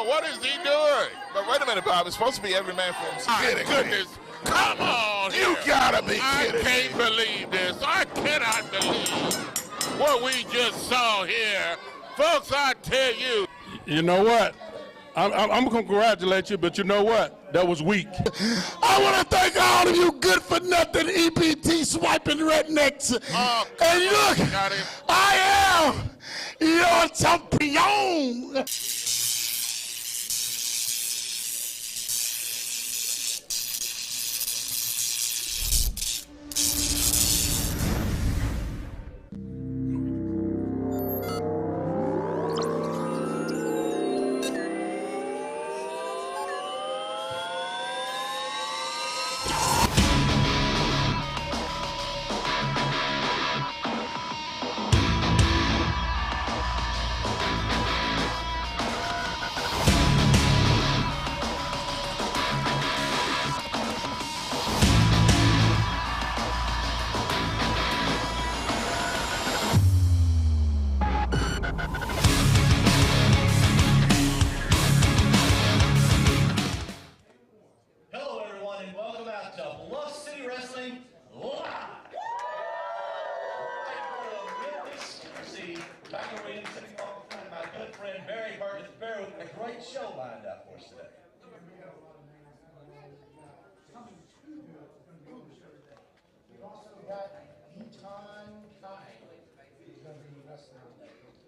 on, what is he doing? But wait a minute, Bob. It's supposed to be every man for himself. My goodness. Come on. You gotta be kidding me. I can't believe this. I cannot believe what we just saw here. Folks, I tell you. You know what? I'm going to congratulate you, but you know what? That was weak. I want to thank all of you good-for-nothing EBT swiping rednecks. And look, I am your champion. Hello, everyone, and welcome out to Bluff City Wrestling Live. See, back in the ring, sitting off in front of my good friend Barry Burgess. Barry with a great show lined up for us today.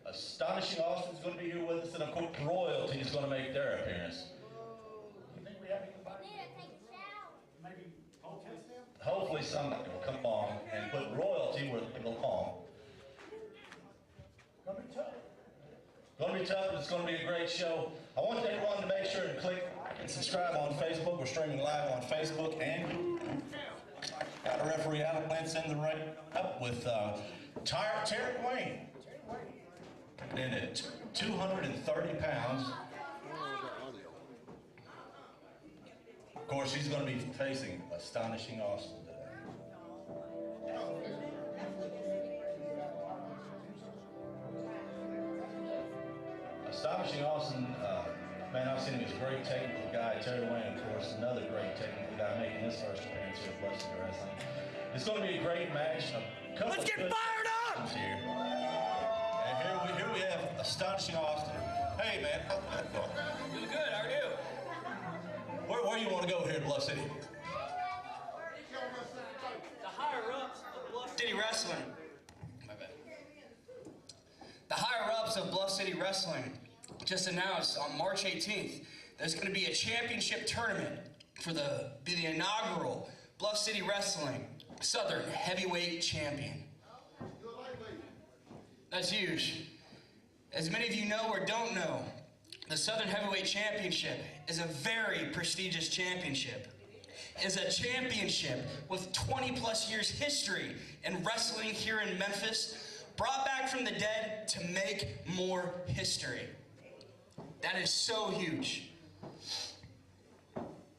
Astonishing Austin's going to be here with us, and of course, Royalty is going to make their appearance. You think we have anybody? Hopefully somebody will come along and put Royalty where they belong. Gonna be tough. Gonna be tough, but it's gonna be a great show. I want everyone to make sure and click and subscribe on Facebook. We're streaming live on Facebook, and got a referee Alan Lance in the ring up with Terry Wayne. In at 230 pounds. Of course, he's going to be facing Astonishing Austin today. Astonishing Austin, man, I've seen him as a great technical guy. Terry Wayne, of course, another great technical guy making his first appearance here at Bluff City Wrestling. It's going to be a great match. Let's get fired up! Here. And here we have Astonishing Austin. Hey, man, how's that going? Doing good, how are you? Where you want to go here in Bluff City? The higher-ups of Bluff City Wrestling. My bad. The higher-ups of Bluff City Wrestling just announced on March 18th there's going to be a championship tournament for the inaugural Bluff City Wrestling Southern Heavyweight Champion. That's huge. As many of you know or don't know, the Southern Heavyweight Championship is a very prestigious championship. It is a championship with 20+ years history in wrestling here in Memphis, brought back from the dead to make more history. That is so huge.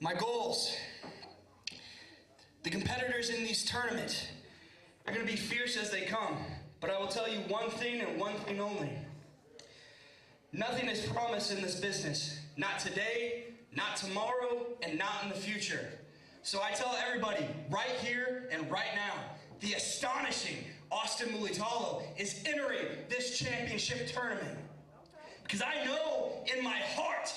My goals. The competitors in these tournaments are going to be fierce as they come, but I will tell you one thing and one thing only. Nothing is promised in this business. Not today, not tomorrow, and not in the future. So I tell everybody, right here and right now, the astonishing Austin Mulitalo is entering this championship tournament. Because I know in my heart,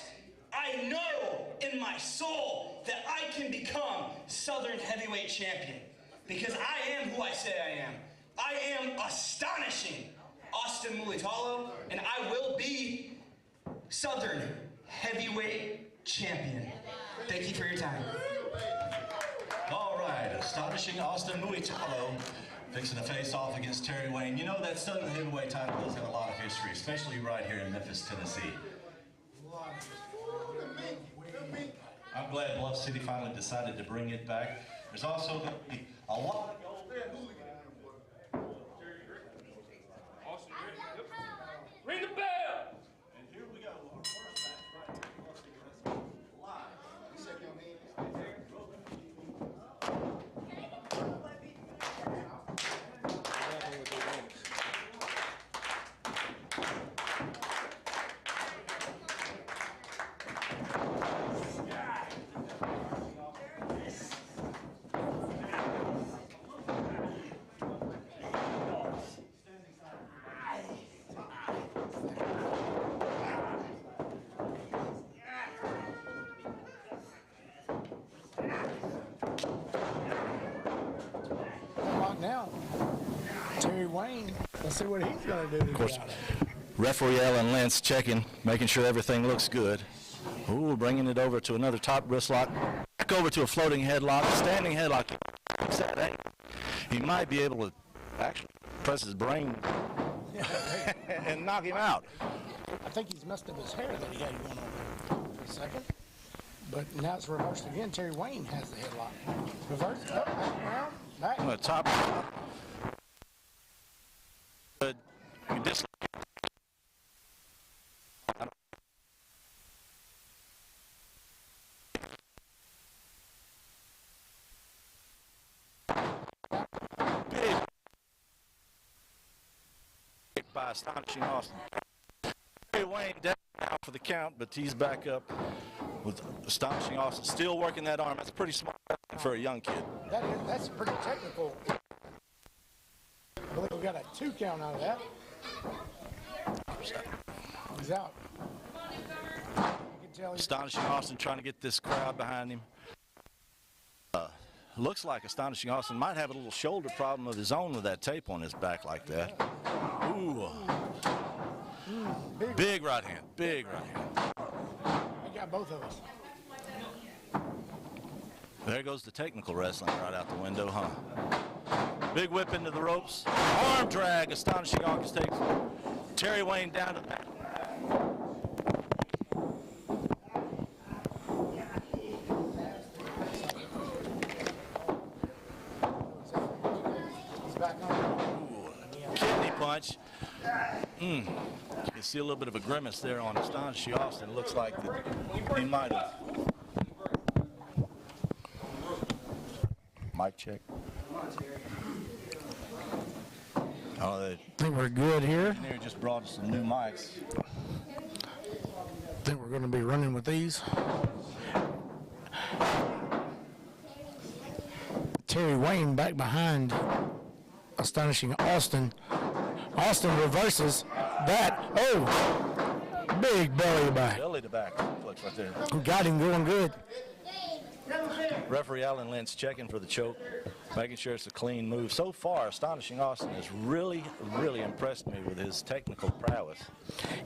I know in my soul that I can become Southern Heavyweight Champion. Because I am who I say I am. I am astonishing Austin Mulitalo, and I will be Southern Heavyweight Champion. Thank you for your time. All right, Astonishing Austin Mulitalo fixing to face off against Terry Wayne. You know that Southern Heavyweight title has got a lot of history, especially right here in Memphis, Tennessee. I'm glad Bluff City finally decided to bring it back. There's also going to be a lot of Ring the bell! And here we go. Our first match right here, Bluff City Wrestling live. You shake your hand. now, Terry Wayne, let's see what he's going to do. Of course, referee Alan Lentz checking, making sure everything looks good. Ooh, bringing it over to another top wrist lock. Back over to a floating headlock, standing headlock. He might be able to actually press his brain and knock him out. I think he's messed up his hair that he had going on for a second. But now it's reversed again. Terry Wayne has the headlock. Reversed, up, around, back. On the top. Good. By Astonishing Austin. Terry Wayne down now for the count, but he's back up with Astonishing Austin. Still working that arm. That's pretty smart for a young kid. That's pretty technical. I believe we got a 2 count out of that. He's out. You can tell Astonishing Austin trying to get this crowd behind him. Looks like Astonishing Austin might have a little shoulder problem of his own with that tape on his back like that. Ooh. Big right hand. Big right hand. He got both of us. There goes the technical wrestling right out the window, huh? Big whip into the ropes. Arm drag. Astonishing Austin takes Terry Wayne down to the back. Kidney punch. You can see a little bit of a grimace there on Astonishing Austin. It looks like that he might have. Mic check. Oh, the I think we're good here. engineer just brought us some new mics. I think we're going to be running with these. Terry Wayne back behind Astonishing Austin. Austin reverses that. Oh, big belly back. Belly to back. Looks right there. Got him going good. Referee Alan Lentz checking for the choke, making sure it's a clean move. So far, Astonishing Austin has really, really impressed me with his technical prowess.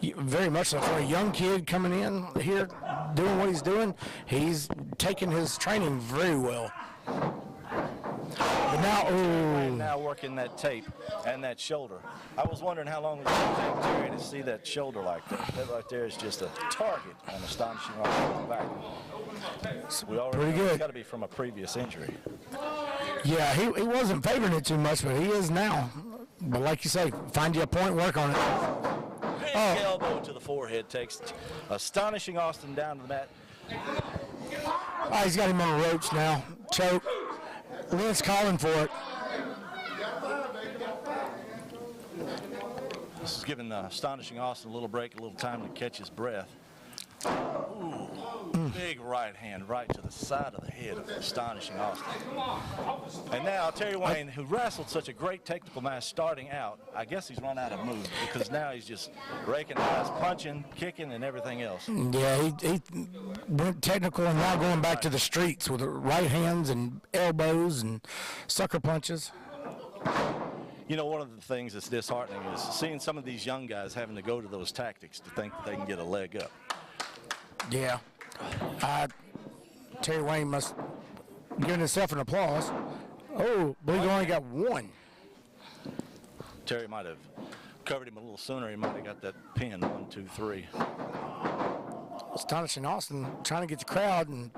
Very much so. For a young kid coming in here, doing what he's doing, he's taking his training very well. But now, Right now working that tape and that shoulder. I was wondering how long it was going to take Terry to see that shoulder like that. That right there is just a target on Astonishing Austin's back. We already pretty know it's good. got to be from a previous injury. yeah, he wasn't favoring it too much, but he is now. But like you say, find you a point, work on it. Big elbow to the forehead takes Astonishing Austin down to the mat. Oh, he's got him on the ropes now. Choke. Lynn's calling for it. This is giving Astonishing Austin a little break, a little time to catch his breath. Ooh, big right hand right to the side of the head of Astonishing Austin. And now Terry Wayne, who wrestled such a great technical match starting out, I guess he's run out of moves because now he's just raking eyes, punching, kicking, and everything else. Yeah, he went technical and now going back to the streets with the right hands and elbows and sucker punches. You know, one of the things that's disheartening is seeing some of these young guys having to go to those tactics to think that they can get a leg up. Yeah. Terry Wayne must give himself an applause. Oh, but he only got one. Terry might have covered him a little sooner. He might have got that pin, 1, 2, 3. Astonishing Austin trying to get the crowd, and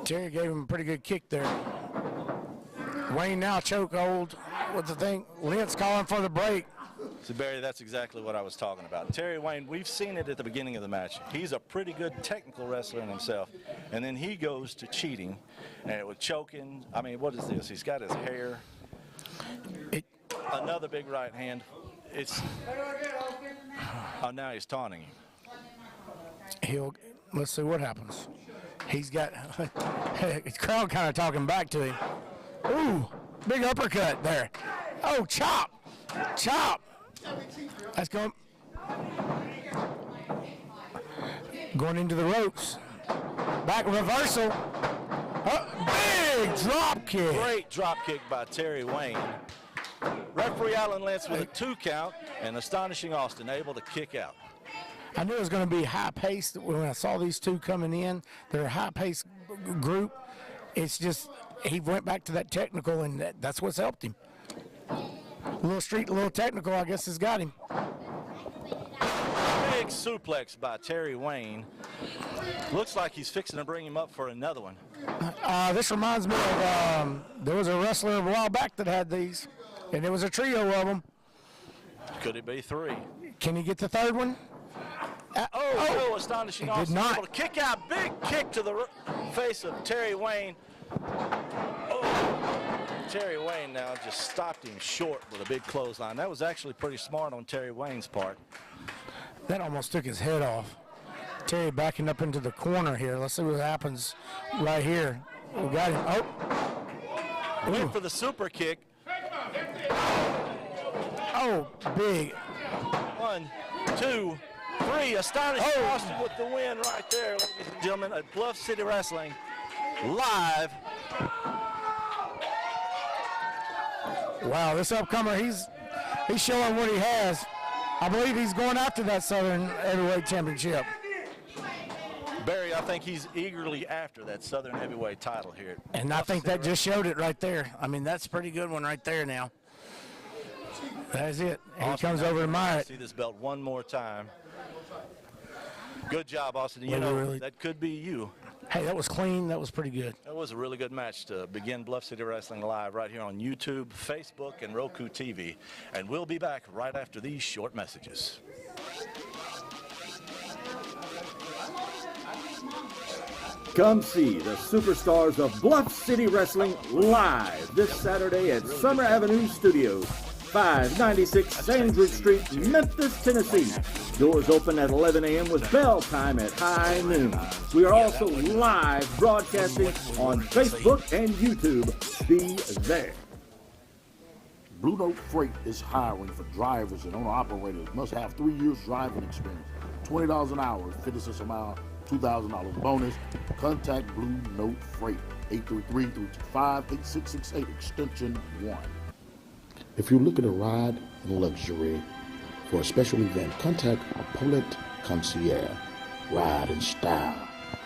Terry gave him a pretty good kick there. Wayne now choke hold with the thing. Lentz calling for the break. So, Barry, that's exactly what I was talking about. Terry Wayne, we've seen it at the beginning of the match. He's a pretty good technical wrestler in himself. And then he goes to cheating and with choking. I mean, what is this? He's got his hair. Another big right hand. It's. Oh, now he's taunting him. Let's see what happens. He's got the crowd kind of talking back to him. Ooh, big uppercut there. Oh, chop. Chop. That's going into the ropes. Back reversal. Oh, big drop kick. Great drop kick by Terry Wayne. Referee Alan Lentz with a 2 count, and Astonishing Austin able to kick out. I knew it was going to be high-paced when I saw these two coming in. They're a high-paced group. It's just he went back to that technical, and that's what's helped him. A little street, a little technical, I guess, has got him. Big suplex by Terry Wayne. Looks like he's fixing to bring him up for another one. This reminds me of there was a wrestler a while back that had these, and it was a trio of them. Could it be 3? Can he get the third one? Astonishing Austin Austin able to kick out. Big kick to the face of Terry Wayne. Terry Wayne now just stopped him short with a big clothesline. That was actually pretty smart on Terry Wayne's part. That almost took his head off. Terry backing up into the corner here. Let's see what happens right here. We got him. Went for the super kick. Oh, big. 1, 2, 3. Astonishing Austin with the win right there, ladies and gentlemen, at Bluff City Wrestling live. Wow, this upcomer, he's showing what he has. I believe he's going after that Southern Heavyweight Championship. Barry, I think he's eagerly after that Southern Heavyweight title here. And I think that just showed it right there. I mean, that's a pretty good one right there now. That's it. And he comes over to Myatt. See this belt one more time. Good job, Austin. You know, that could be you. Hey, that was clean. That was pretty good. That was a really good match to begin Bluff City Wrestling Live right here on YouTube, Facebook, and Roku TV. And we'll be back right after these short messages. Come see the superstars of Bluff City Wrestling live this Saturday at Summer Avenue Studios, 596 Sandridge Street, Memphis, Tennessee. Doors open at 11 a.m. with bell time at high noon. We are also live broadcasting on Facebook and YouTube. Be there. Blue Note Freight is hiring for drivers and owner-operators. Must have 3 years driving experience. $20 an hour, 50 cents a mile, $2,000 bonus. Contact Blue Note Freight, 833-325-8668, extension 1. If you're looking to ride in luxury for a special event, contact Paulette Concierge. Ride in style.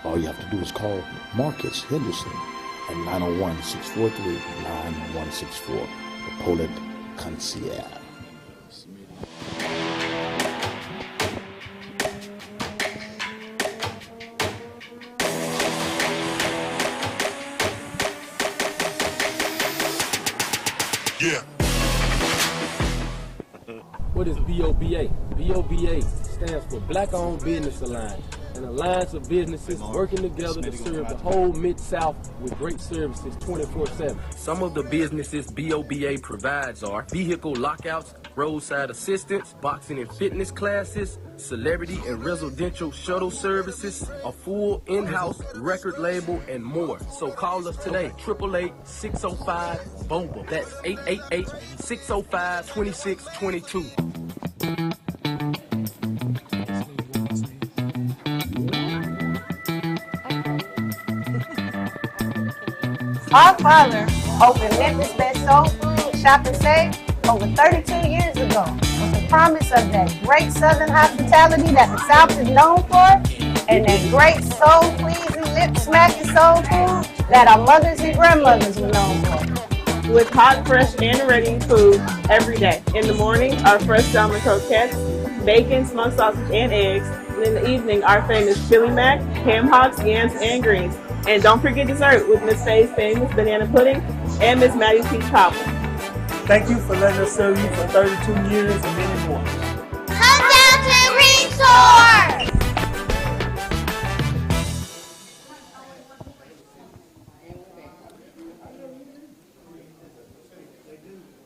All you have to do is call Marcus Henderson at 901-643-9164. The Paulette Concierge. Yeah. What is BOBA? BOBA stands for Black Owned Business Alliance, an alliance of businesses working together to serve the whole Mid-South with great services 24/7. Some of the businesses BOBA provides are vehicle lockouts, roadside assistance, boxing and fitness classes, celebrity and residential shuttle services, a full in-house record label, and more. So call us today, 888-605-BOBA. That's 888-605-2622. Our father opened Memphis' best soul food shop and save over 32 years ago with the promise of that great Southern hospitality that the South is known for and that great soul-pleasing, lip-smacking soul food that our mothers and grandmothers were known for. With hot, fresh, and ready food every day. In the morning, our fresh salmon croquettes, bacon, smoked sausage, and eggs. And in the evening, our famous chili mac, ham hocks, yams, and greens. And don't forget dessert with Miss Faye's famous banana pudding and Miss Maddie's peach cobbler. Thank you for letting us serve you for 32 years and many more. Come down to the resort!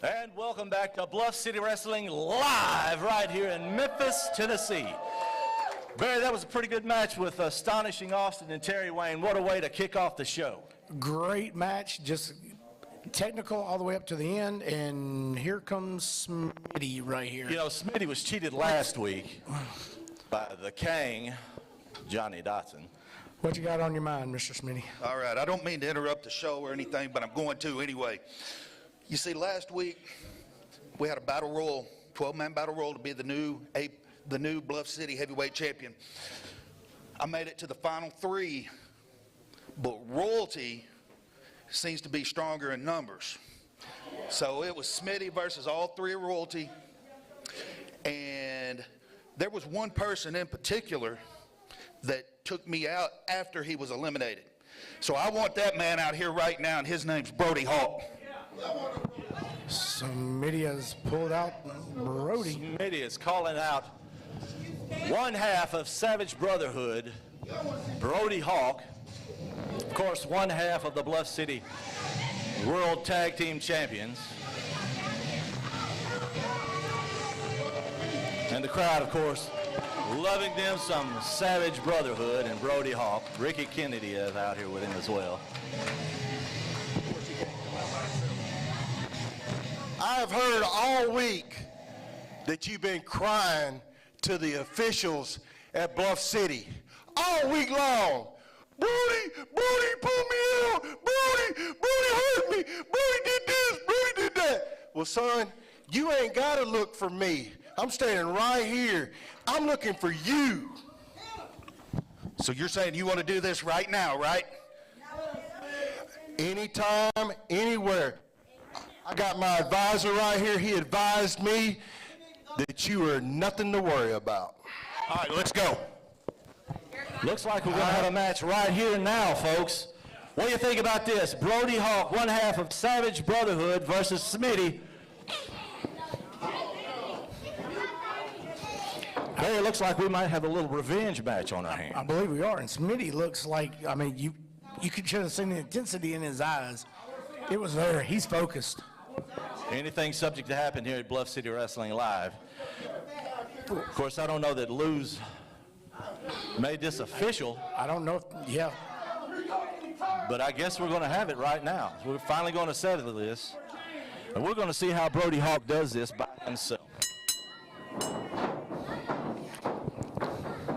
And welcome back to Bluff City Wrestling live right here in Memphis, Tennessee. Barry, that was a pretty good match with Astonishing Austin and Terry Wayne. What a way to kick off the show. Great match, just technical all the way up to the end, and here comes Smitty right here. You know, Smitty was cheated last week by the King, Johnny Dotson. What you got on your mind, Mr. Smitty? All right, I don't mean to interrupt the show or anything, but I'm going to anyway. You see, last week we had a battle royal, 12-man battle royal to be the new Bluff City heavyweight champion. I made it to the final 3, but royalty seems to be stronger in numbers. So it was Smitty versus all 3 of royalty, and there was one person in particular that took me out after he was eliminated. So I want that man out here right now, and his name's Brody Hawk. Smitty has pulled out Brody. Smitty is calling out one half of Savage Brotherhood, Brody Hawk. Of course, one half of the Bluff City World Tag Team Champions. And the crowd, of course, loving them some Savage Brotherhood and Brody Hawk. Ricky Kennedy is out here with him as well. I've heard all week that you've been crying to the officials at Bluff City all week long. Brody pulled me out. Brody hurt me. Brody did this. Brody did that. Well, son, you ain't got to look for me. I'm standing right here. I'm looking for you. So you're saying you want to do this right now, right? Anytime, anywhere. I got my advisor right here. He advised me that you are nothing to worry about. All right, let's go. Looks like we're going to have a match right here now, folks. What do you think about this? Brody Hawk, one half of Savage Brotherhood versus Smitty. Hey, it looks like we might have a little revenge match on our hands. I believe we are. And Smitty looks like, I mean, you should have seen the intensity in his eyes. It was there. He's focused. Anything subject to happen here at Bluff City Wrestling Live. Of course, I don't know that Lou's made this official. I don't know. Yeah. But I guess we're going to have it right now. We're finally going to settle this. And we're going to see how Brody Hawk does this by himself.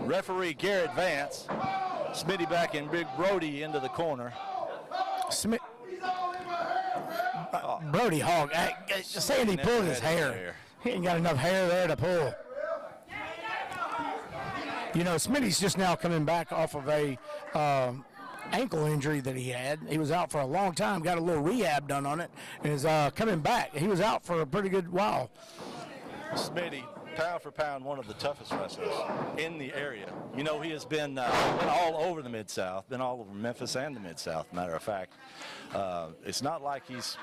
Referee Garrett Vance. Smitty back in Big Brody into the corner. Brody Hawk, saying he pulled his hair. He ain't got enough hair there to pull. You know, Smitty's just now coming back off of a ankle injury that he had. He was out for a long time, got a little rehab done on it, and is coming back. He was out for a pretty good while. Smitty, pound for pound, one of the toughest wrestlers in the area. You know, he has been all over the Mid-South, been all over Memphis and the Mid-South, matter of fact. It's not like he's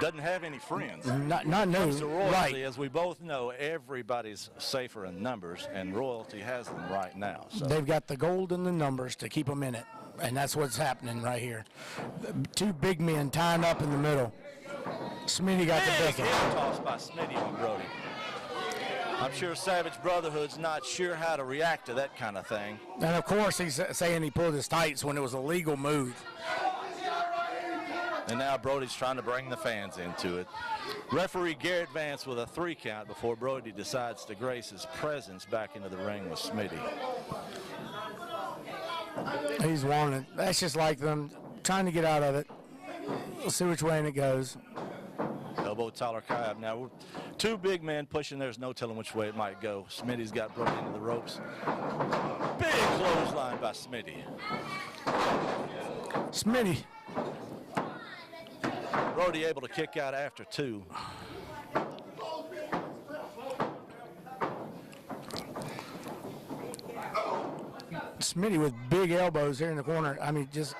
doesn't have any friends. Not new, right. As we both know, everybody's safer in numbers, and royalty has them right now. So. They've got the gold and the numbers to keep them in it, and that's what's happening right here. 2 big men tying up in the middle. Smitty got the best of it. Toss by Smitty on Brody. I'm sure Savage Brotherhood's not sure how to react to that kind of thing. And of course, he's saying he pulled his tights when it was a legal move. And now Brody's trying to bring the fans into it. Referee Garrett Vance with a 3 count before Brody decides to grace his presence back into the ring with Smitty. He's wanted. That's just like them trying to get out of it. We'll see which way it goes. Elbow Tyler Cobb. Now, 2 big men pushing. There's no telling which way it might go. Smitty's got Brody into the ropes. Big clothesline by Smitty. Smitty. Brody able to kick out after 2. Smitty with big elbows here in the corner. I mean, just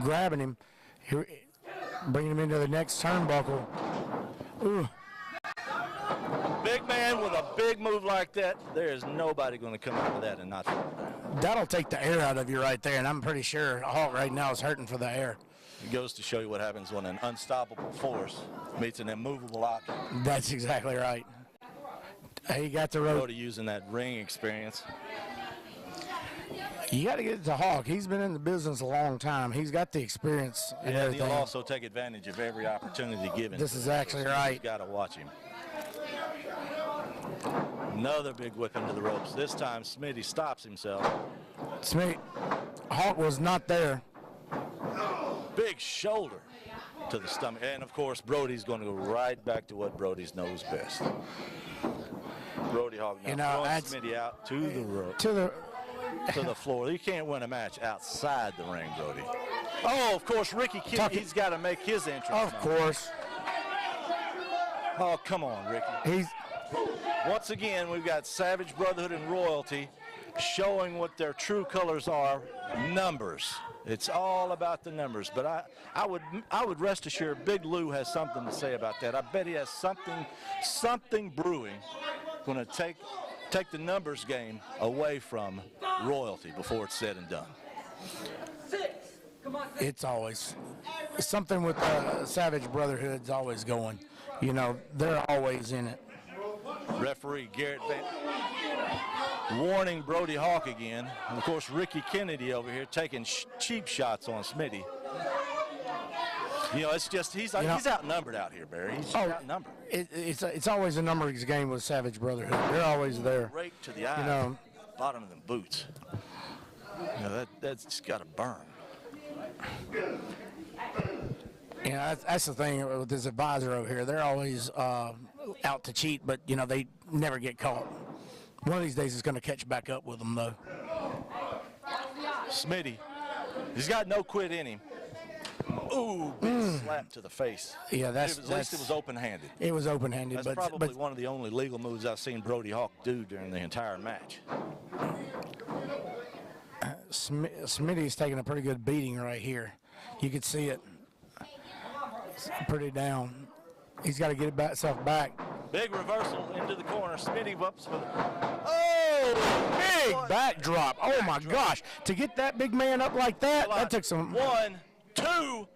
grabbing him, bringing him into the next turnbuckle. Ooh. Big man with a big move like that, there is nobody going to come out of that and not. That'll take the air out of you right there, and I'm pretty sure Hawk right now is hurting for the air. It goes to show you what happens when an unstoppable force meets an immovable object. That's exactly right. He got the rope. Brody using that ring experience. You got to get it to Hawk. He's been in the business a long time. He's got the experience and everything. He'll also take advantage of every opportunity given. This is actually right. You've got to watch him. Another big whip into the ropes. This time, Smitty stops himself. Smitty, Hawk was not there. Big shoulder to the stomach. And, of course, Brody's going to go right back to what Brody knows best. Brody Hawk now throwing Smitty out to the rope. To the floor. You can't win a match outside the ring, Brody. Oh, of course, Ricky Kennedy, he's got to make his entrance. Of course. Oh, come on, Ricky. Once again, we've got Savage Brotherhood and Royalty showing what their true colors are, numbers. It's all about the numbers. But I would rest assured Big Lou has something to say about that. I bet he has something brewing, going to take the numbers game away from Royalty before it's said and done. It's always something with Savage Brotherhood's always going. You know, they're always in it. Referee Garrett Van warning Brody Hawk again. And of course, Ricky Kennedy over here taking cheap shots on Smitty. You know, it's just he's outnumbered out here, Barry. He's outnumbered. It's always a numbers game with Savage Brotherhood. They're always there. Right to the eye, bottom of them boots. You know, that's just got to burn. You know, that's the thing with this advisor over here. They're always out to cheat, but, you know, they never get caught. One of these days it's going to catch back up with them, though. Smitty, he's got no quit in him. Ooh, big slap to the face. Yeah, at least it was open-handed. It was open-handed. That's probably one of the only legal moves I've seen Brody Hawk do during the entire match. Smitty's taking a pretty good beating right here. You could see it. It's pretty down. He's got to get himself back. Big reversal into the corner. Smitty whoops for the... Oh, big backdrop. Oh, my gosh. To get that big man up like that, that took some... 1, 2,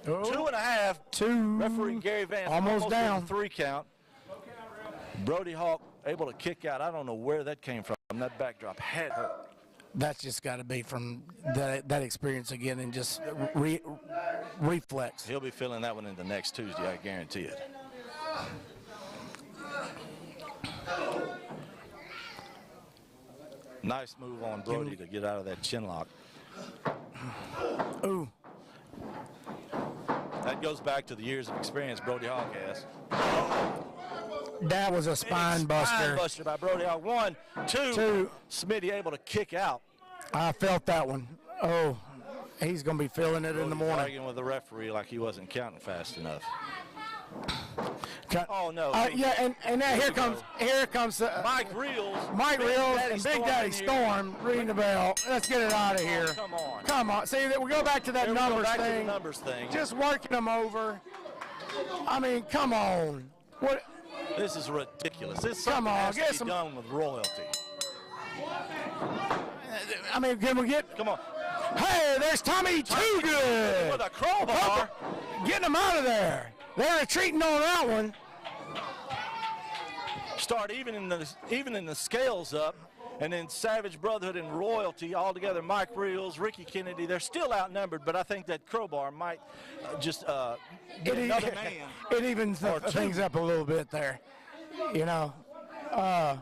2.5. 2. Referee Gary Vance almost down. 3 count. Brody Hawk able to kick out. I don't know where that came from. That backdrop had hurt. That's just got to be from that experience again and just reflex. He'll be feeling that one in the next Tuesday, I guarantee it. Nice move on Brody to get out of that chin lock. Ooh. That goes back to the years of experience Brody Hawk has. That was a spine buster. Spine buster by Brody Hawk. 1, 2. Smitty able to kick out. I felt that one. Oh, he's going to be feeling it in the morning. Arguing with the referee like he wasn't counting fast enough. Oh no! Yeah, and now here comes Mike Reels. Mike Reels and Big Daddy Storm ringing the bell. Let's get it out of here. Come on. See, we go back to that numbers thing. Just working them over. I mean, come on. What? This is ridiculous. This come on, has to be done with Royalty. I mean, can we get? Come on. Hey, there's Tommy Too Good with a crowbar. Getting him out of there. They're retreating on that one. Start even in the scales up, and then Savage Brotherhood and Royalty all together. Mike Reels, Ricky Kennedy, they're still outnumbered, but I think that crowbar might just get another man. It evens things up a little bit there, you know. Of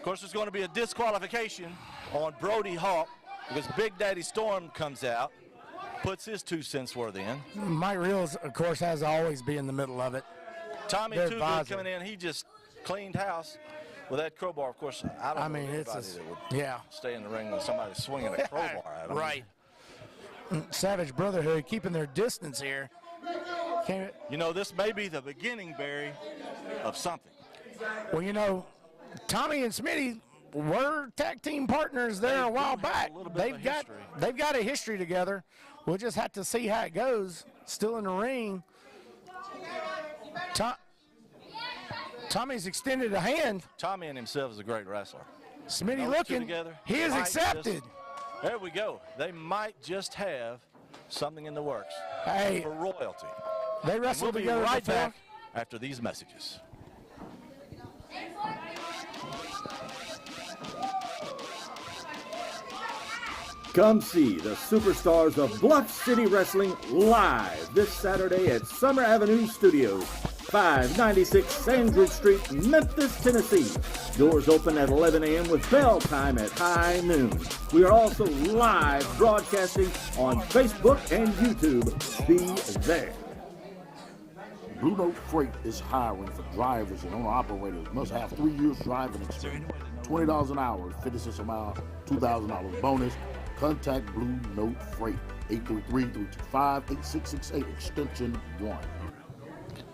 course, there's going to be a disqualification on Brody Hawk because Big Daddy Storm comes out, puts his 2 cents worth in. Mike Reels, of course, has to always be in the middle of it. Tommy Too Good coming in, he just cleaned house with that crowbar. Of course, I don't know anybody that would stay in the ring when somebody's swinging a crowbar at them. Right. Savage Brotherhood keeping their distance here. You know, this may be the beginning, Barry, of something. Well, you know, Tommy and Smitty were tag team partners there a while back. They've got a history together. We'll just have to see how it goes. Still in the ring. Tommy's extended a hand. Tommy and himself is a great wrestler. Smitty looking. He is accepted. There we go. They might just have something in the works for Royalty. They wrestled together right back after these messages. Come see the superstars of Bluff City Wrestling live this Saturday at Summer Avenue Studios, 596 Sandridge Street, Memphis, Tennessee. Doors open at 11 a.m. with bell time at high noon. We are also live broadcasting on Facebook and YouTube. Be there. Blue Note Freight is hiring for drivers and owner-operators. Must have 3 years driving experience. $20 an hour, 50 cents a mile, $2,000 bonus. Contact Blue Note Freight, 833-325-8668, extension 1.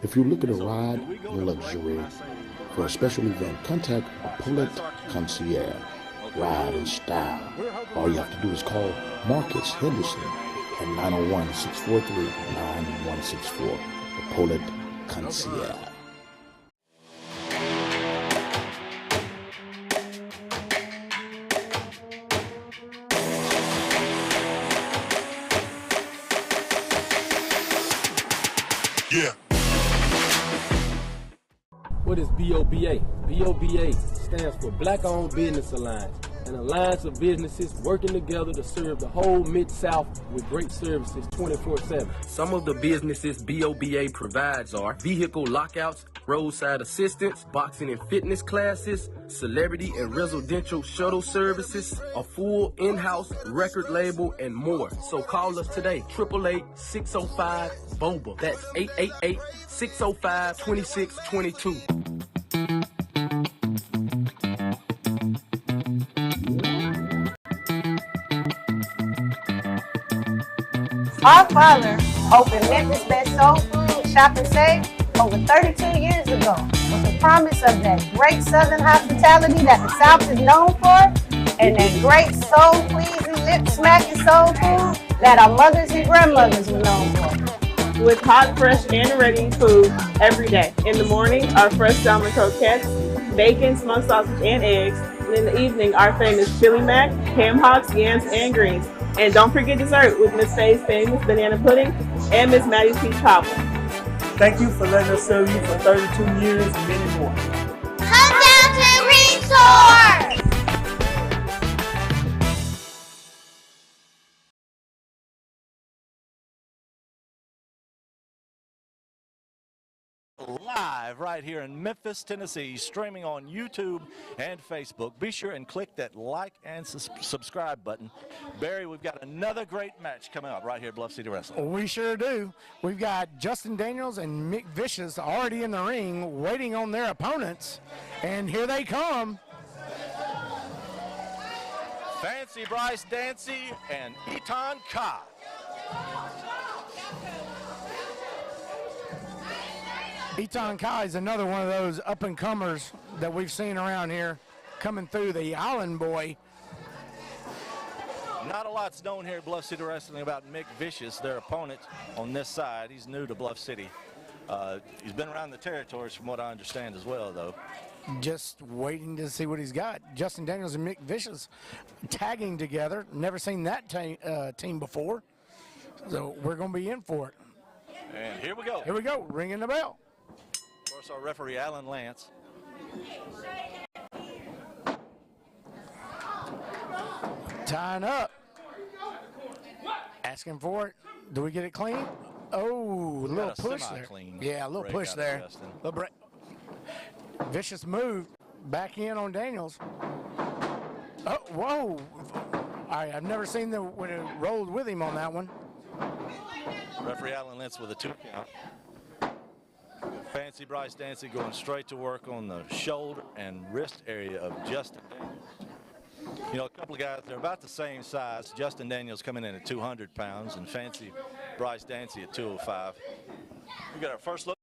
If you're looking to ride in luxury for a special event, contact Paulette Concierge, Ride in Style. All you have to do is call Marcus Henderson at 901-643-9164. Paulette Concierge. Yeah. What is BOBA? BOBA stands for Black Owned Business Alliance, an alliance of businesses working together to serve the whole Mid-South with great services 24/7. Some of the businesses BOBA provides are vehicle lockouts, roadside assistance, boxing and fitness classes, celebrity and residential shuttle services, a full in-house record label, and more. So call us today, 888-605-BOBA. That's 888-605-2622. Our father opened Memphis' best soul food shop and save over 32 years ago with the promise of that great Southern hospitality that the South is known for and that great soul-pleasing, lip-smacking soul food that our mothers and grandmothers were known for. With hot, fresh, and ready food every day. In the morning, our fresh salmon croquettes, bacon, smoked sausage, and eggs. And in the evening, our famous chili mac, ham hocks, yams, and greens. And don't forget dessert with Miss Faye's famous banana pudding and Miss Maddie's peach cobbler. Thank you for letting us serve you for 32 years and many more. Come down to the resort! Live right here in Memphis, Tennessee, streaming on YouTube and Facebook. Be sure and click that like and subscribe button. Barry, we've got another great match coming up right here at Bluff City Wrestling. We sure do. We've got Justin Daniels and Mick Vicious already in the ring waiting on their opponents, and here they come. Fancy Bryce Dancy and Eton Ka. Eton Kai is another one of those up-and-comers that we've seen around here coming through, the Island Boy. Not a lot's known here at Bluff City Wrestling about Mick Vicious, their opponent on this side. He's new to Bluff City. He's been around the territories from what I understand as well, though. Just waiting to see what he's got. Justin Daniels and Mick Vicious tagging together. Never seen that team before. So we're going to be in for it. And here we go. Here we go, ringing the bell. Of course, our referee, Alan Lance. Tying up. Asking for it. Do we get it clean? Oh, a little push there. Yeah, a little push there. Little break. Vicious move. Back in on Daniels. Oh, whoa. All right, I've never seen when it rolled with him on that one. Referee Alan Lentz with a 2 count. Fancy Bryce Dancy going straight to work on the shoulder and wrist area of Justin Daniels. You know, a couple of guys, they're about the same size. Justin Daniels coming in at 200 pounds and Fancy Bryce Dancy at 205. We got our first look.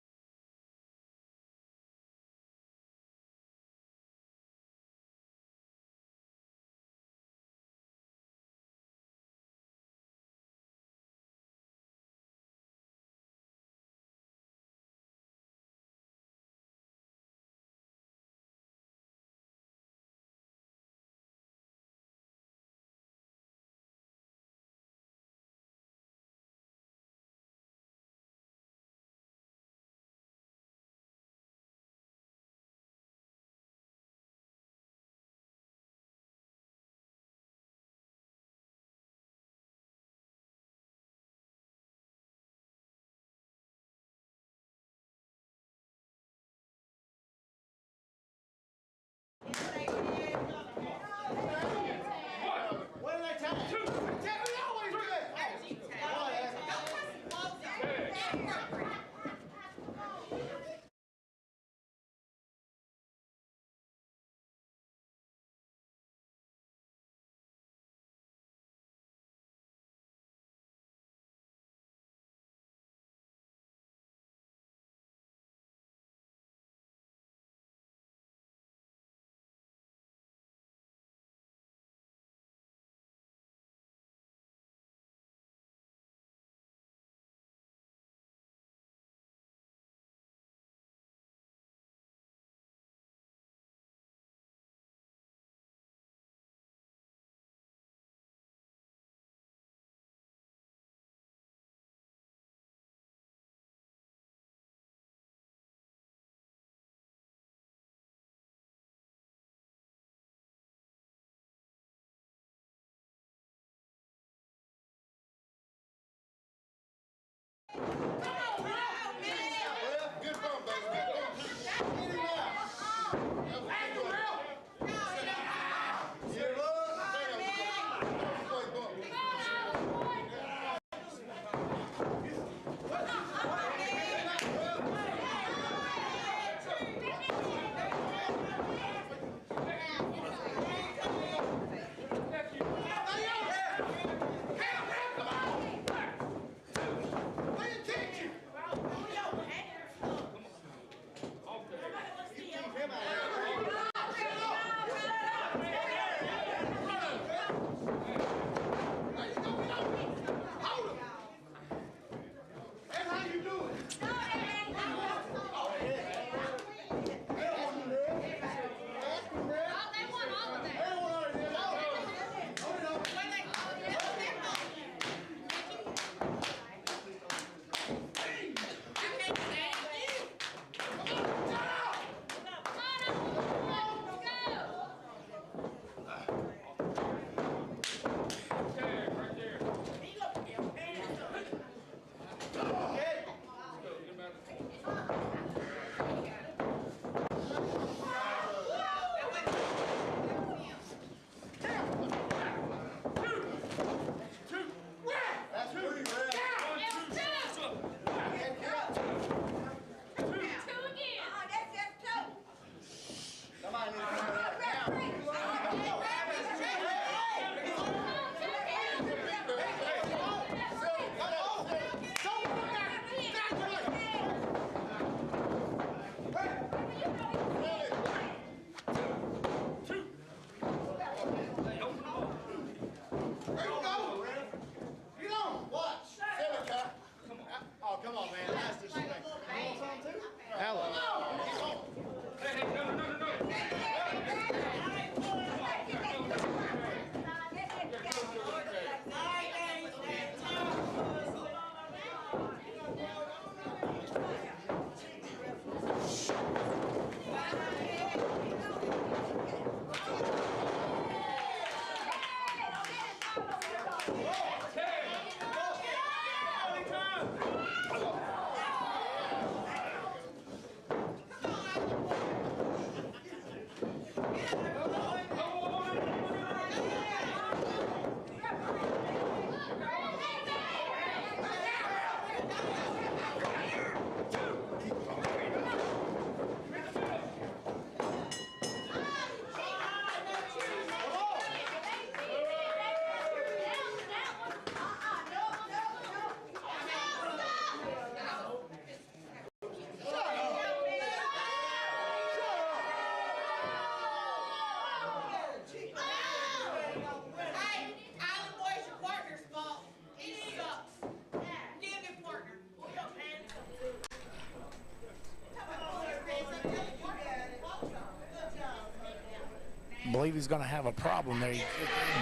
Believe he's going to have a problem there.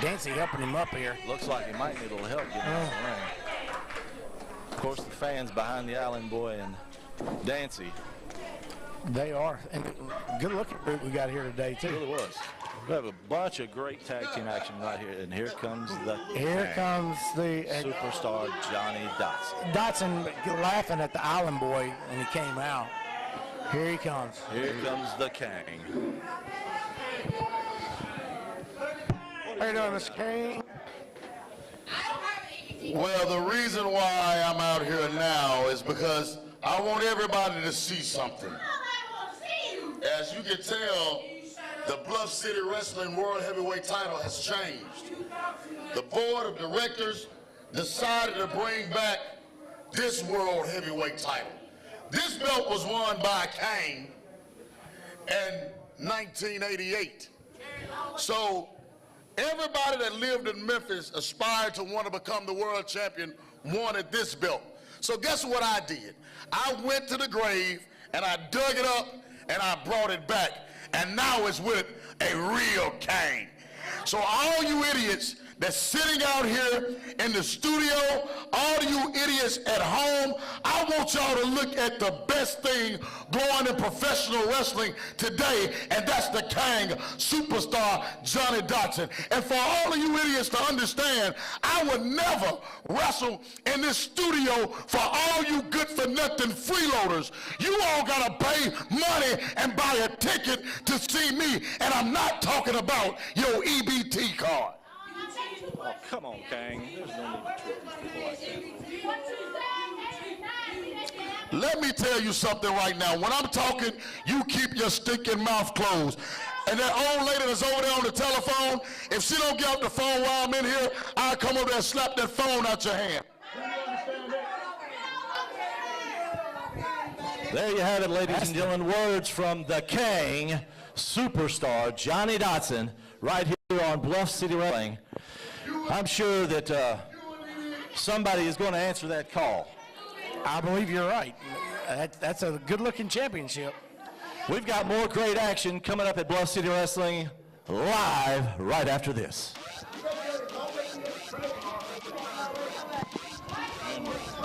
Dancy helping him up here. Looks like he might need a little help getting out of the ring. Of course, the fans behind the Island Boy and Dancy. They are. And good looking group we got here today, too. It really was. We have a bunch of great tag team action right here. And here comes the superstar Johnny Dotson. Dotson laughing at the Island Boy when he came out. Here he comes. Here comes the King. How you doing, Mr. King? Well, the reason why I'm out here now is because I want everybody to see something. As you can tell, the Bluff City Wrestling World Heavyweight title has changed. The board of directors decided to bring back this World Heavyweight title. This belt was won by Kane in 1988. So everybody that lived in Memphis aspired to want to become the world champion wanted this belt. So guess what I did? I went to the grave and I dug it up and I brought it back. And now it's with a real Kane. So all you idiots that's sitting out here in the studio, all you idiots at home, I want y'all to look at the best thing going in professional wrestling today, and that's the Kang superstar Johnny Dotson. And for all of you idiots to understand, I would never wrestle in this studio for all you good-for-nothing freeloaders. You all gotta pay money and buy a ticket to see me, and I'm not talking about your EBT card. Oh, come on, Kang. There's no need to treat these people like that. Let me tell you something right now. When I'm talking, you keep your stinking mouth closed. And that old lady that's over there on the telephone, if she don't get off the phone while I'm in here, I'll come over there and slap that phone out your hand. There you have it, ladies and gentlemen. Words from the Kang superstar, Johnny Dotson, right here on Bluff City Wrestling. I'm sure that somebody is going to answer that call. I believe you're right. That's a good-looking championship. We've got more great action coming up at Bluff City Wrestling live right after this.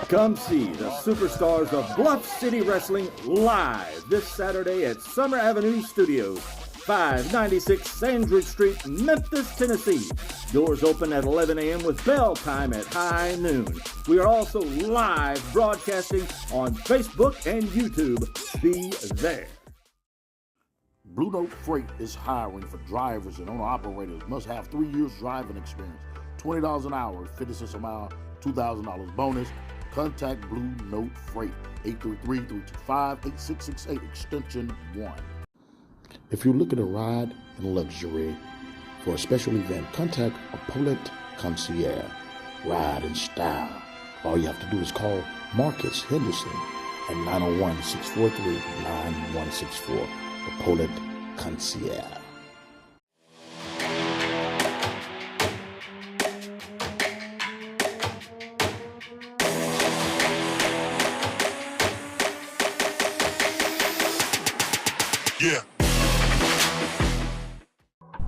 Come see the superstars of Bluff City Wrestling live this Saturday at Summer Avenue Studios, 596 Sandridge Street, Memphis, Tennessee. Doors open at 11 a.m. with bell time at high noon. We are also live broadcasting on Facebook and YouTube. Be there. Blue Note Freight is hiring for drivers and owner-operators. Must have 3 years driving experience. $20 an hour, 50 cents a mile, $2,000 bonus. Contact Blue Note Freight, 833-325-8668, extension 1. If you're looking to ride in luxury for a special event, contact Paulette Concierge, Ride in Style. All you have to do is call Marcus Henderson at 901-643-9164. Paulette Concierge. Yeah.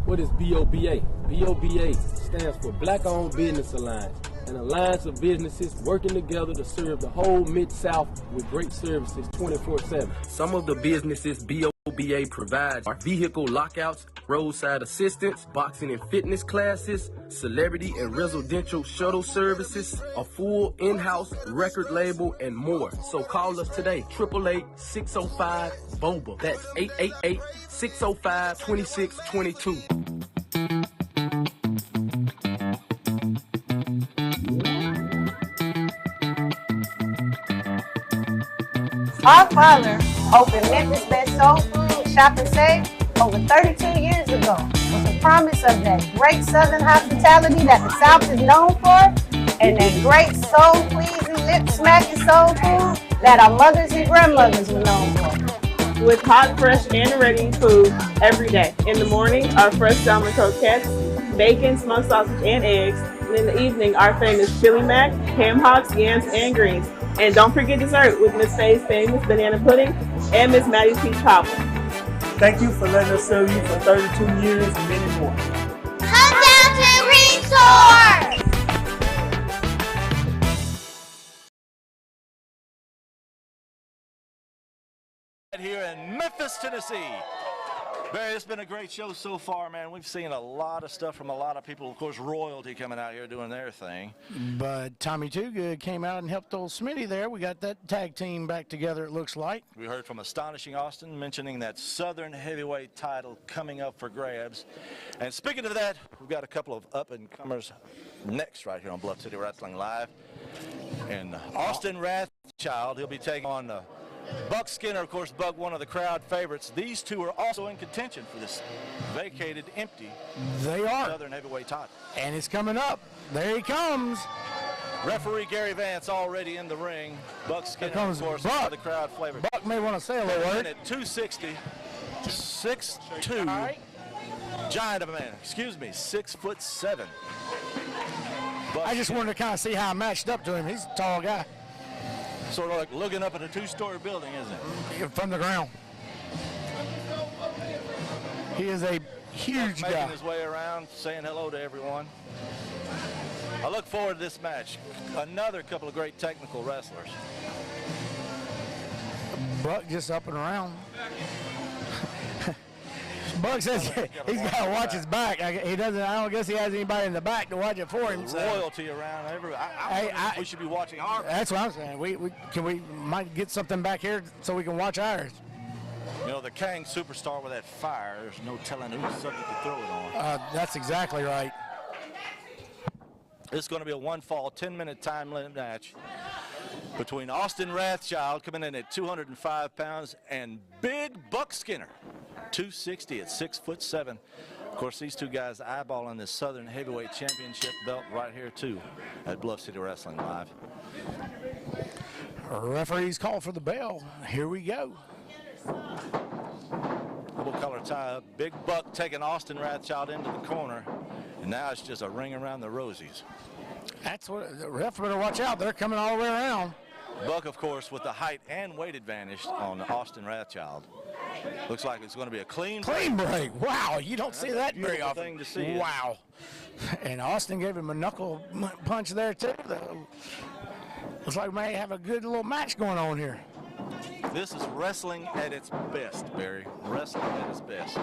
What is BOBA? BOBA stands for Black Owned Business Alliance, an alliance of businesses working together to serve the whole Mid-South with great services 24/7. Some of the businesses BOBA provides are vehicle lockouts, roadside assistance, boxing and fitness classes, celebrity and residential shuttle services, a full in-house record label, and more. So call us today, 888-605-BOBA. That's 888-605-2622. Our father opened Memphis' best soul food shop and save over 32 years ago with the promise of that great Southern hospitality that the South is known for, and that great soul-pleasing, lip-smacking soul food that our mothers and grandmothers were known for. With hot, fresh, and ready food every day. In the morning, our fresh salmon croquettes, bacon, smoked sausage, and eggs. And in the evening, our famous chili mac, ham hocks, yams, and greens. And don't forget dessert with Miss Faye's famous banana pudding and Miss Maddie's peach cobbler. Thank you for letting us serve you for 32 years and many more. Come down to the resort! Here in Memphis, Tennessee. Barry, it's been a great show so far, man. We've seen a lot of stuff from a lot of people. Of course, royalty coming out here doing their thing. But Tommy Too Good came out and helped old Smitty there. We got that tag team back together, it looks like. We heard from Astonishing Austin mentioning that Southern Heavyweight title coming up for grabs. And speaking of that, we've got a couple of up-and-comers next right here on Bluff City Wrestling Live. And Austin Rath Rathchild. He'll be taking on Buck Skinner, of course. Buck, one of the crowd favorites. These two are also in contention for this vacated, empty They are. Southern heavyweight title. And it's coming up. There he comes. Referee Gary Vance already in the ring. Buck Skinner, of course, one of the crowd favorite. Buck may want to say a little word. At 260, 6'2", giant of a man. Excuse me, 6'7". I just wanted to kind of see how I matched up to him. He's a tall guy. Sort of like looking up at a two-story building, isn't it? From the ground. He is a huge guy. Making his way around, saying hello to everyone. I look forward to this match. Another couple of great technical wrestlers. Buck just up and around. Buck says he's got to watch his back. He doesn't. I don't guess he has anybody in the back to watch it for him. Royalty around everywhere. We should be watching our. That's what I'm saying. We might get something back here so we can watch ours. You know, the Kang superstar with that fire. There's no telling who's subject to throw it on. That's exactly right. This is going to be a one-fall, 10-minute time limit match between Austin Rathchild, coming in at 205 pounds, and Big Buck Skinner, 260 at 6'7". Of course, these two guys eyeballing this Southern Heavyweight Championship belt right here, too, at Bluff City Wrestling Live. Referee's call for the bell. Here we go. Double collar tie up. Big Buck taking Austin Rathchild into the corner. And now it's just a ring around the rosies. That's what the ref better watch out. They're coming all the way around. Buck, of course, with the height and weight advantage on Austin Rathchild. Looks like it's going to be a clean break. Wow, you don't see that very often. Thing to see. Wow. And Austin gave him a knuckle punch there, too. Looks like we may have a good little match going on here. This is wrestling at its best, Barry. Wrestling at its best.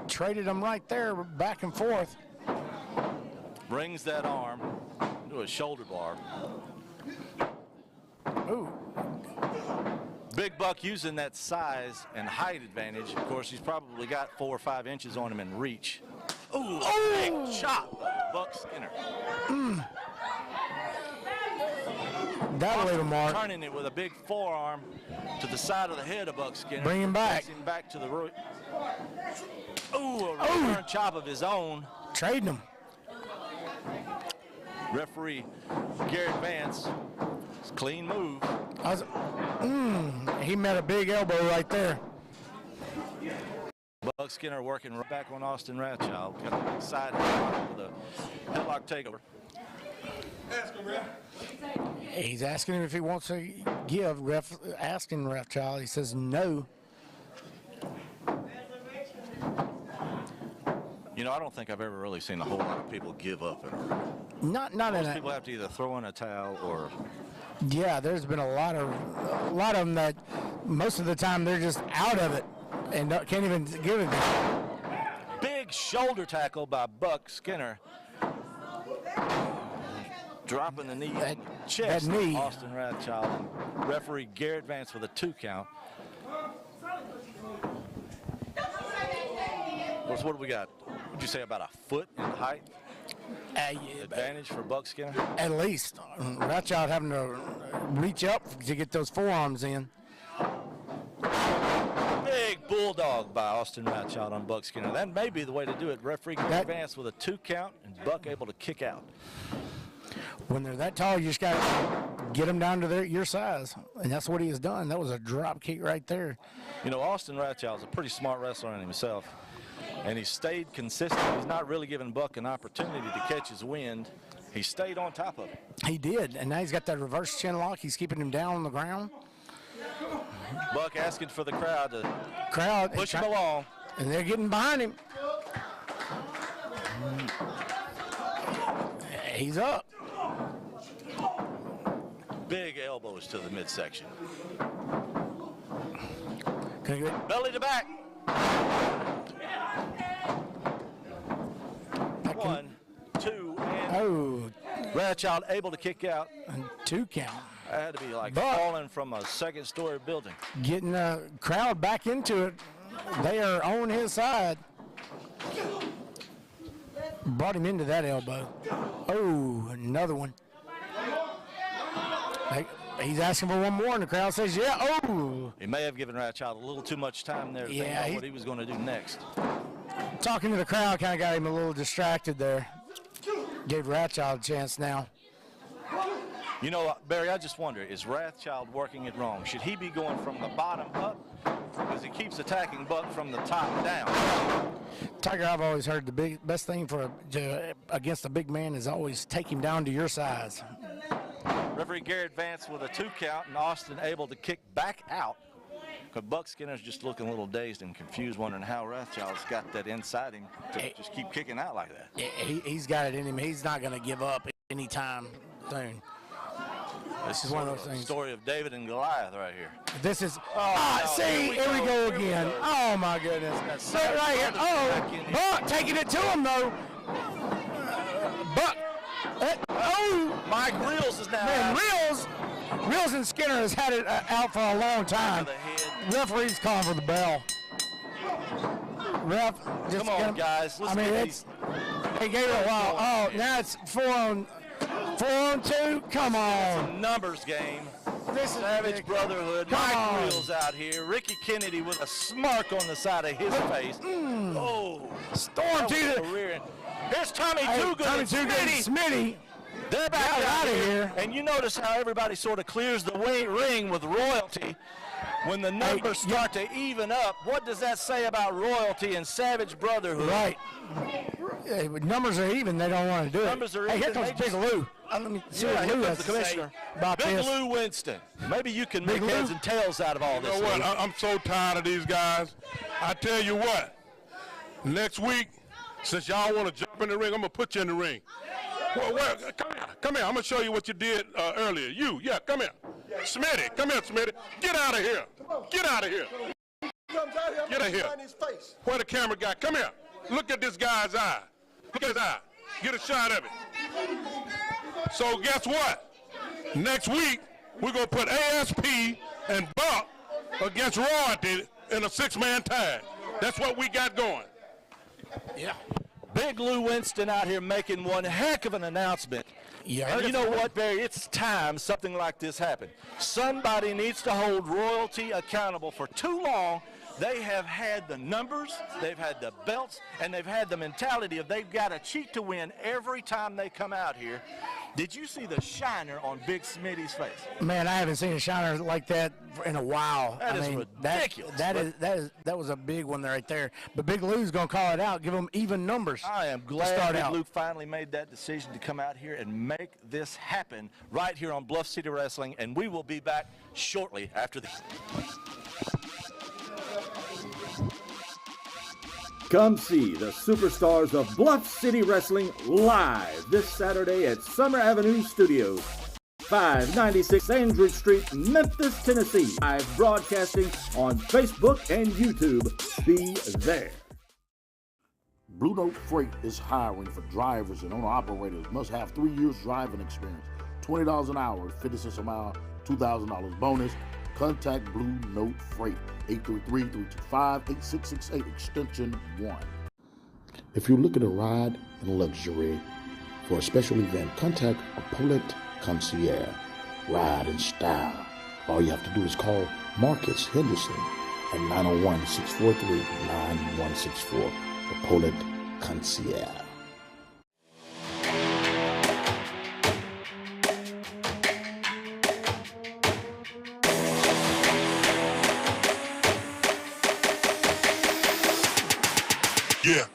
Traded them right there, back and forth. Brings that arm to a shoulder bar. Ooh. Big Buck using that size and height advantage. Of course, he's probably got 4 or 5 inches on him in reach. Ooh, big chop, Buck Skinner. That'll leave him mark. Turning it with a big forearm to the side of the head of Buck Skinner. Bring him back. Takes him back to the root. Ooh, a return chop of his own. Trading him. Referee Garrett Vance. It's a clean move. He met a big elbow right there. Buck Skinner working right back on Austin Rathchild. Got a big side with a headlock takeover. Ask him, Ref. He's asking him if he wants to give. Asking Rathchild. He says no. You know, I don't think I've ever really seen a whole lot of people give up in a ring. Not Most in people have to either throw in a towel or. Yeah, there's been a lot of them that most of the time they're just out of it and can't even give it. Big shoulder tackle by Buck Skinner. Dropping the knee, chest, that knee. Austin Rathchild. Referee Garrett Vance with a 2 count. Of course, what do we got? Would you say about a foot in height? Advantage for Buck Skinner? At least. Rathchild having to reach up to get those forearms in. Big bulldog by Austin Rathchild on Buck Skinner. That may be the way to do it. Referee Garrett Vance with a 2 count and Buck able to kick out. When they're that tall, you just got to get them down to your size. And that's what he has done. That was a drop kick right there. You know, Austin Rathchild is a pretty smart wrestler in himself. And he stayed consistent. He's not really giving Buck an opportunity to catch his wind. He stayed on top of it. He did. And now he's got that reverse chin lock. He's keeping him down on the ground. Buck asking for the crowd to push him along. And they're getting behind him. He's up. Big elbows to the midsection. Belly to back. 1, 2, and Rathchild able to kick out. 2 count. That had to be like falling from a second-story building. Getting the crowd back into it. They are on his side. Brought him into that elbow. Oh, another one. He's asking for one more, and the crowd says, yeah. Oh! He may have given Rathchild a little too much time there to think about what he was going to do next. Talking to the crowd kind of got him a little distracted there. Gave Rathchild a chance now. You know, Barry, I just wonder, is Rathchild working it wrong? Should he be going from the bottom up? Because he keeps attacking Buck from the top down. Tiger, I've always heard the best thing against a big man is always take him down to your size. Referee Garrett Vance with a 2 count, and Austin able to kick back out. Because Buck Skinner's just looking a little dazed and confused, wondering how Rathchild's got that inside him to just keep kicking out like that. He's got it in him. He's not going to give up anytime soon. This is one of those things. Story of David and Goliath right here. This is. Oh, no, see, here we go again. Oh my goodness. Right here. Oh, Buck taking it to him though. Buck. Mike Reels is now. Man, Reels and Skinner has had it out for a long time. Referee's calling for the bell. Ref, just come on, guys. Let's he gave it a while. Oh, now it's 4 on 2. Come on. It's a numbers game. This is Savage Brotherhood. Mike Reels out here. Ricky Kennedy with a smirk on the side of his face. Oh, Storm to the rear end. Here's Tommy Dugan and Smitty. They're back out of here. And you notice how everybody sort of clears the ring with royalty. When the numbers start to even up, what does that say about royalty and Savage Brotherhood? Right. Numbers are even. They don't want to do it. Numbers are even. Here comes Big Lou. Let me see what Lou has to say about Big this. Lou Winston. Maybe you can make heads and tails out of all this. You know what? I'm so tired of these guys. I tell you what. Next week, since y'all want to jump in the ring, I'm going to put you in the ring. Well, come here. I'm going to show you what you did earlier. Come here. Smitty, come here, Smitty. Get out of here. Get out of here. Get out of here. Where the camera guy? Come here. Look at this guy's eye. Look at his eye. Get a shot of it. So guess what? Next week, we're going to put ASP and Buck against Royalty in a 6-man tag. That's what we got going. Yeah. Big Lou Winston out here making one heck of an announcement. Yeah, and you know what, Barry? It's time something like this happened. Somebody needs to hold royalty accountable. For too long, they have had the numbers, they've had the belts, and they've had the mentality of they've got to cheat to win every time they come out here. Did you see the shiner on Big Smitty's face? Man, I haven't seen a shiner like that in a while. That is ridiculous. That was a big one right there. But Big Lou's going to call it out, give them even numbers. I am glad Big Lou finally made that decision to come out here and make this happen right here on Bluff City Wrestling, and we will be back shortly after this. Come see the superstars of Bluff City Wrestling live this Saturday at Summer Avenue Studios, 596 Sandridge Street, Memphis, Tennessee. Live broadcasting on Facebook and YouTube. Be there. Blue Note Freight is hiring for drivers and owner-operators. Must have 3 years driving experience. $20 an hour, 50 cents a mile, $2,000 bonus. Contact Blue Note Freight, 833-325-8668, extension 1. If you're looking to ride in luxury for a special event, contact Paulette Concierge, Ride in Style. All you have to do is call Marcus Henderson at 901-643-9164, the Paulette Concierge. Yeah.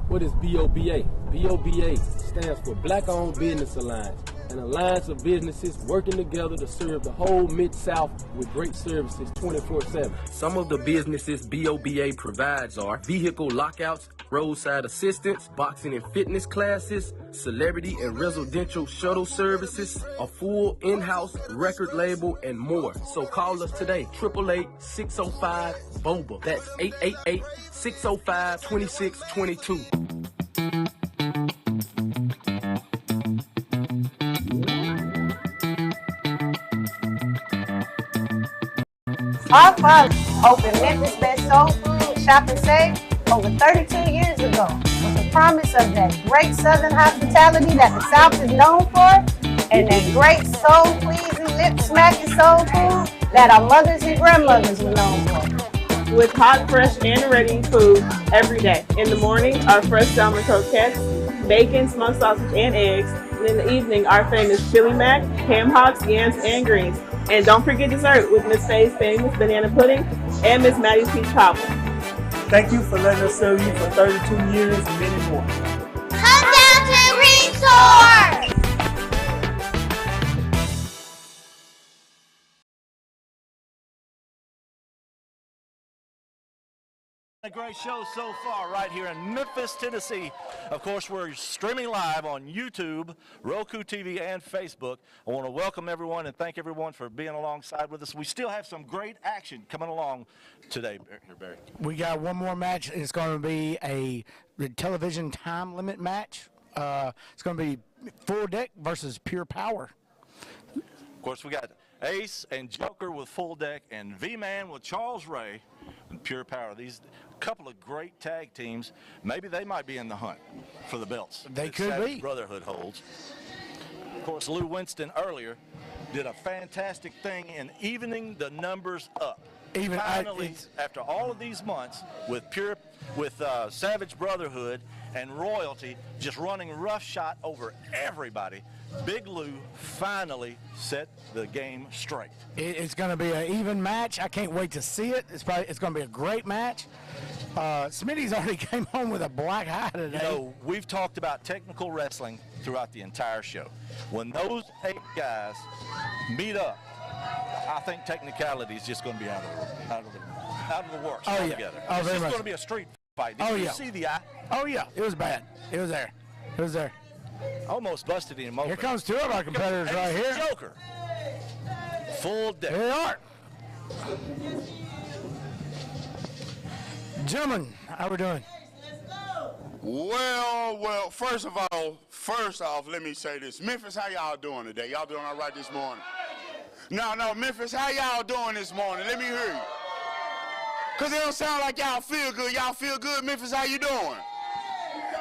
What is BOBA? BOBA stands for Black Owned Business Alliance, an alliance of businesses working together to serve the whole Mid-South with great services 24/7. Some of the businesses BOBA provides are vehicle lockouts, roadside assistance, boxing and fitness classes, celebrity and residential shuttle services, a full in-house record label, and more. So call us today, 888-605-BOBA. That's 888-605-2622. Our father opened Memphis' best soul food shop and save over 32 years ago with the promise of that great Southern hospitality that the South is known for, and that great soul-pleasing, lip-smacking soul food that our mothers and grandmothers were known for. With hot, fresh, and ready food every day. In the morning, our fresh salmon croquettes, bacon, smoked sausage, and eggs. And in the evening, our famous chili mac, ham hocks, yams, and greens. And don't forget dessert with Miss Faye's famous banana pudding and Miss Maddie's peach cobbler. Thank you for letting us serve you for 32 years and many more. Come down to Resort! A great show so far right here in Memphis, Tennessee. Of course, we're streaming live on YouTube, Roku TV, and Facebook. I want to welcome everyone and thank everyone for being alongside with us. We still have some great action coming along today. Here, Barry. We got one more match. It's going to be a television time limit match. It's going to be Full Deck versus Pure Power. Of course, we got Ace and Joker with Full Deck and V-Man with Charles Ray and Pure Power. These couple of great tag teams. Maybe they might be in the hunt for the belts. They could be. Brotherhood holds. Of course, Lou Winston earlier did a fantastic thing in evening the numbers up. Finally, after all of these months with Savage Brotherhood and Royalty just running roughshod over everybody, Big Lou finally set the game straight. It's going to be an even match. I can't wait to see it. It's going to be a great match. Smitty's already came home with a black eye today. You know, we've talked about technical wrestling throughout the entire show. When those 8 guys meet up, I think technicality is just going to be out of the works altogether. Yeah. It's just going to be a street fight. Did you see the eye? Oh, yeah. It was bad. It was there. It was there. Almost busted him open. Here comes 2 of our competitors right here. Joker. Full Deck. Here they are. Gentlemen, how we doing? Well, first off, let me say this. Memphis, how y'all doing today? Y'all doing all right this morning? No, Memphis, how y'all doing this morning? Let me hear you. Because it don't sound like y'all feel good. Y'all feel good, Memphis? How you doing?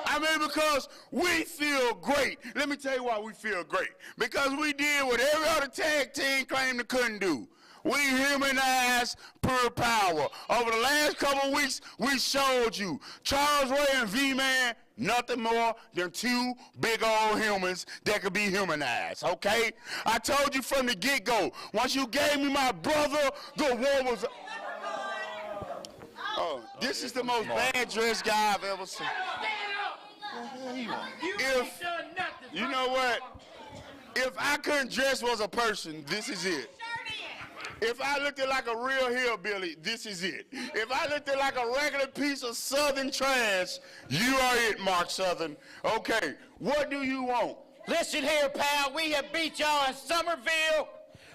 I mean, because we feel great. Let me tell you why we feel great. Because we did what every other tag team claimed they couldn't do. We humanized Pure Power. Over the last couple of weeks, we showed you Charles Ray and V-Man, nothing more than 2 big old humans that could be humanized, okay? I told you from the get-go, once you gave me my brother, the war was... Oh, this is the most bad-dressed guy I've ever seen. You know what? If I couldn't dress as a person, this is it. If I looked like a real hillbilly, this is it. If I looked like a regular piece of Southern trash, you are it, Mark Southern. Okay, what do you want? Listen here, pal. We have beat y'all in Somerville.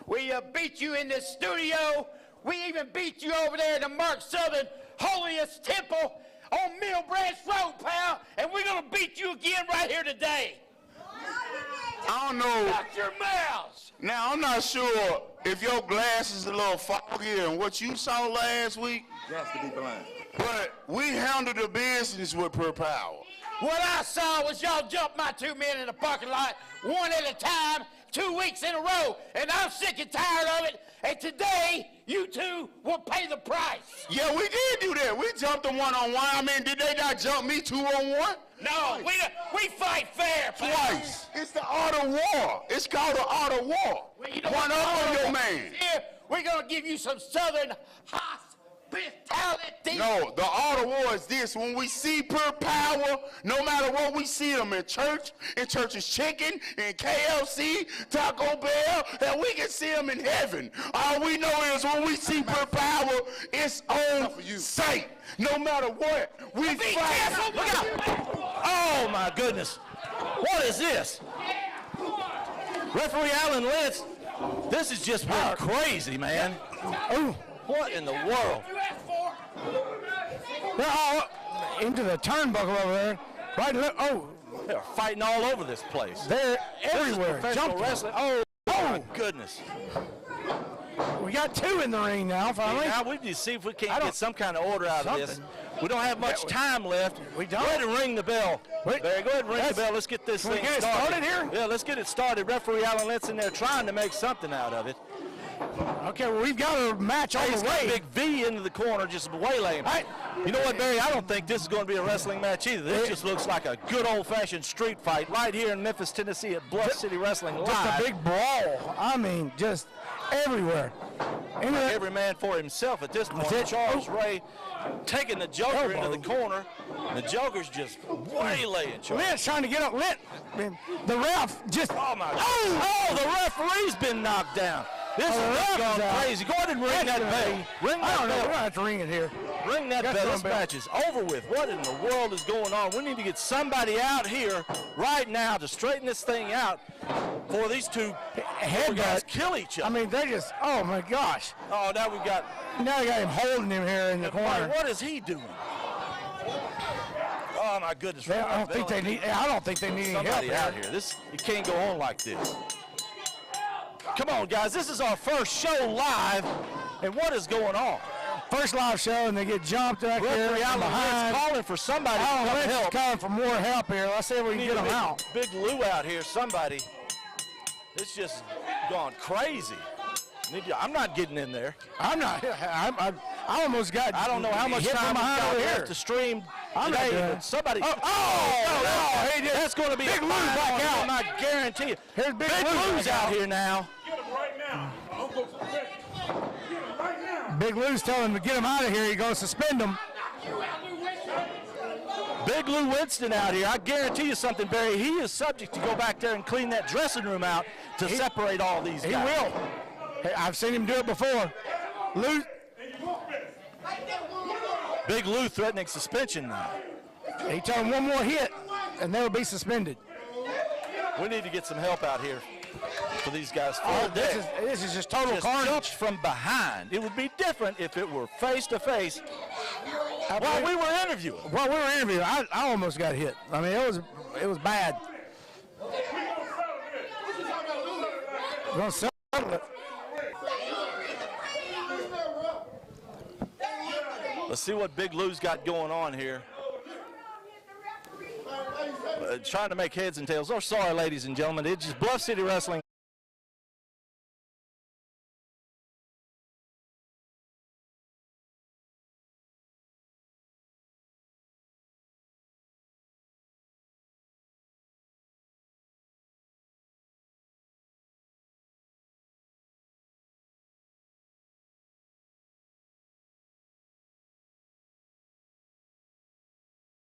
We have beat you in the studio. We even beat you over there in the Mark Southern holiest temple on Mill Branch Road, pal. And we're going to beat you again right here today. I don't know. Shut your mouths. Now, I'm not sure if your glass is a little foggy and what you saw last week. Got to be blind. But we handled the business with Pure Power. What I saw was y'all jump my 2 men in the parking lot, one at a time, 2 weeks in a row. And I'm sick and tired of it. And today, you 2 will pay the price. Yeah, we did do that. We jumped them one-on-one. I mean, did they not jump me 2-on-1? No, we fight fair, pal. Twice. It's the art of war. It's called the art of war. Well, you know one up on your man. Here, we're going to give you some Southern hospitality. No, the art of war is this. When we see Pure Power, no matter what we see them in Church's Chicken, in KFC, Taco Bell, and we can see them in heaven. All we know is when we see Pure Power, it's on sight. No matter what, we fight. Look out. Oh, my goodness. What is this? Referee Alan Lentz, this is just crazy, man. Oh, what in the world? They're all into the turnbuckle over there. Right, oh. They're fighting all over this place. They're everywhere. Professional wrestling. Oh, my goodness. We got 2 in the ring now, finally. Now we need to see if we can't get some kind of order out of this. We don't have much time left. We don't. Go ahead and ring the bell. Barry, go ahead and ring the bell. Let's get this thing started here? Yeah, let's get it started. Referee Alan Lentz in there trying to make something out of it. Okay, well, we've got a match on the way. A big V into the corner, just waylaying. You know what, Barry? I don't think this is going to be a wrestling match either. This just looks like a good old-fashioned street fight right here in Memphis, Tennessee at Bluff City Wrestling Live. Just a big brawl. I mean, just everywhere. Every man for himself at this point. Charles Ray taking the Joker into the corner. The Joker's just waylaying Charles. Lent's trying to get up. Lent, the ref just. Oh, my God. Oh, the referee's been knocked down. This is gone crazy. Go ahead and ring that bell. Ring that bell. We don't have to ring it here. Ring that bell. This match is over with. What in the world is going on? We need to get somebody out here right now to straighten this thing out for these two guys kill each other. I mean, they just, oh my gosh. Oh, now we got him holding him here in the corner. What is he doing? Oh my goodness. I don't think they need any help out here. It can't go on like this. Come on, guys. This is our first show live, and what is going on? First live show, and they get jumped back here behind. Calling for somebody to come help. Calling for more help here. Let's see if we can get them out. Big Lou out here. Somebody. It's just gone crazy. I'm not getting in there. I'm not. I almost got. I don't know how much time we got left to stream. I'm not doing. Somebody. Oh, he did. That's going to be Big Lou's back out. I guarantee you. Here's Big Lou's out here now. Get him right now. Get him right now. Big Lou's telling him to get him out of here. He's going to suspend him. Big Lou Winston out here. I guarantee you something, Barry. He is subject to go back there and clean that dressing room out to separate all these guys. He will. Hey, I've seen him do it before. Lou. Big Lou threatening suspension now. He told him one more hit, and they'll be suspended. We need to get some help out here for these guys. This is just total carnage from behind. It would be different if it were face to face. While we were interviewing. I almost got hit. I mean, it was bad. We're gonna settle it. Let's see what Big Lou's got going on here. Trying to make heads and tails. Oh, sorry, ladies and gentlemen. It's just Bluff City Wrestling.